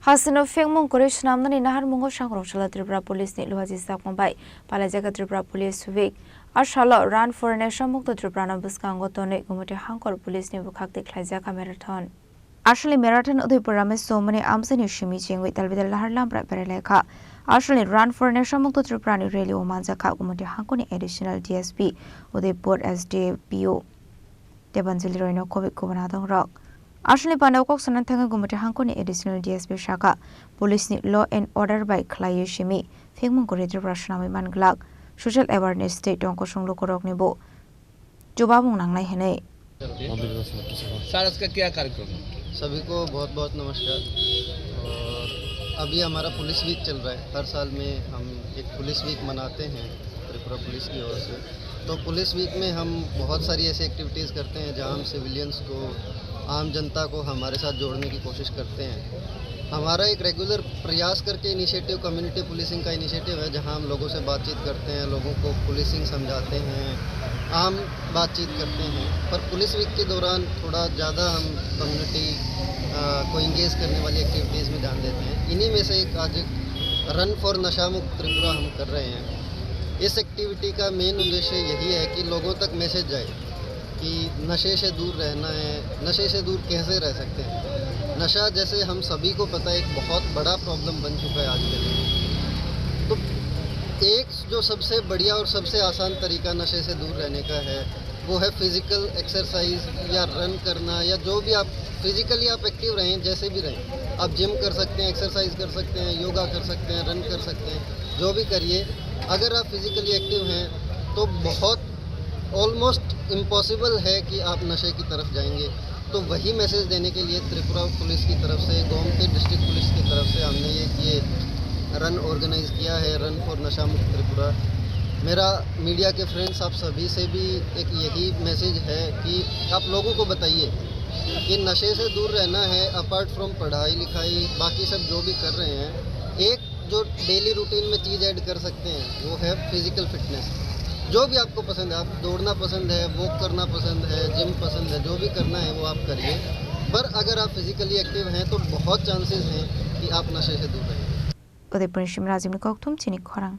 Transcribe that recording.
Hasino Fengmong Koresh Namnani Nahar Mungo Shangro Shala Tripura Police ni Luhaji Sakmbai, Palajaga Tripura Police Week, Ashala Run for a Nation Mukto Tripurana Buskango Tone, Gumute Hankor Police ni Bukakti Klajaka Marathon. Actually, Marathon Udipurame so many arms and Shimiching with Alvida Laharlam Pereleka. Actually, Run for a Nation Mukto Tripurani Rally Omanzaka Gumute Hankoni additional DSP, Udipur SDPO. Debanzili Reno Kovik Kubanadong Rock. Actually, Panakok Sanatanga Gumati Hankoni additional DSP Shaka, Police ni Law and Order by Klayu Shimi, Fingmon Corridor Rashnami Manglag, Social Awareness State Donko Shung Lokorok Nebo, Jobabung Nangai Hene. Sir इसका क्या कार्यक्रम है? सभी को बहुत बहुत नमस्कार। और अभी हमारा पुलिस वीक चल रहा है। हर साल में हम एक पुलिस वीक मनाते हैं त्रिपुरा पुलिस की ओर से। तो पुलिस वीक में हम बहुत सारी ऐसी एक्टिविटीज़ करते हैं जहां हम सिविलियंस को, आम जनता को हमारे साथ जोड़ने की कोशिश करते हैं। हमारा एक रेगुलर प्रयास करके इनिशिएटिव कम्युनिटी पुलिसिंग का इनिशिएटिव है, जहां हम लोगों से बातचीत करते हैं, लोगों को पुलिसिंग समझाते हैं, आम बातचीत करते हैं। पर पुलिस वीक के दौरान थोड़ा ज़्यादा हम कम्युनिटी को इंगेज करने वाली एक्टिविटीज़ में ध्यान देते हैं। इन्हीं में से एक आज रन फॉर नशा मुक्त त्रिपुरा हम कर रहे हैं। इस एक्टिविटी का मेन उद्देश्य यही है कि लोगों तक मैसेज जाए कि नशे से दूर रहना है। नशे से दूर कैसे रह सकते हैं? नशा जैसे हम सभी को पता है एक बहुत बड़ा प्रॉब्लम बन चुका है आज के दिन। तो एक जो सबसे बढ़िया और सबसे आसान तरीका नशे से दूर रहने का है वो है फिज़िकल एक्सरसाइज या रन करना, या जो भी आप फिज़िकली आप एक्टिव रहें, जैसे भी रहें। आप जिम कर सकते हैं, एक्सरसाइज कर सकते हैं, योगा कर सकते हैं, रन कर सकते हैं, जो भी करिए। अगर आप फिज़िकली एक्टिव हैं तो बहुत ऑलमोस्ट इम्पॉसिबल है कि आप नशे की तरफ जाएंगे। तो वही मैसेज देने के लिए त्रिपुरा पुलिस की तरफ से, गोमती डिस्ट्रिक्ट पुलिस की तरफ से हमने ये रन ऑर्गेनाइज़ किया है, रन फॉर नशा मुक्त त्रिपुरा। मेरा मीडिया के फ्रेंड्स आप सभी से भी एक यही मैसेज है कि आप लोगों को बताइए कि नशे से दूर रहना है। अपार्ट फ्रॉम पढ़ाई लिखाई बाकी सब जो भी कर रहे हैं, एक जो डेली रूटीन में चीज़ ऐड कर सकते हैं वो है फिज़िकल फिटनेस। जो भी आपको पसंद है, आप दौड़ना पसंद है, वॉक करना पसंद है, जिम पसंद है, जो भी करना है वो आप करिए। पर अगर आप फिज़िकली एक्टिव हैं तो बहुत चांसेस हैं कि आप नशे से दूर रहें। Uday Punishim Razim Nikok Tum Chini Korang.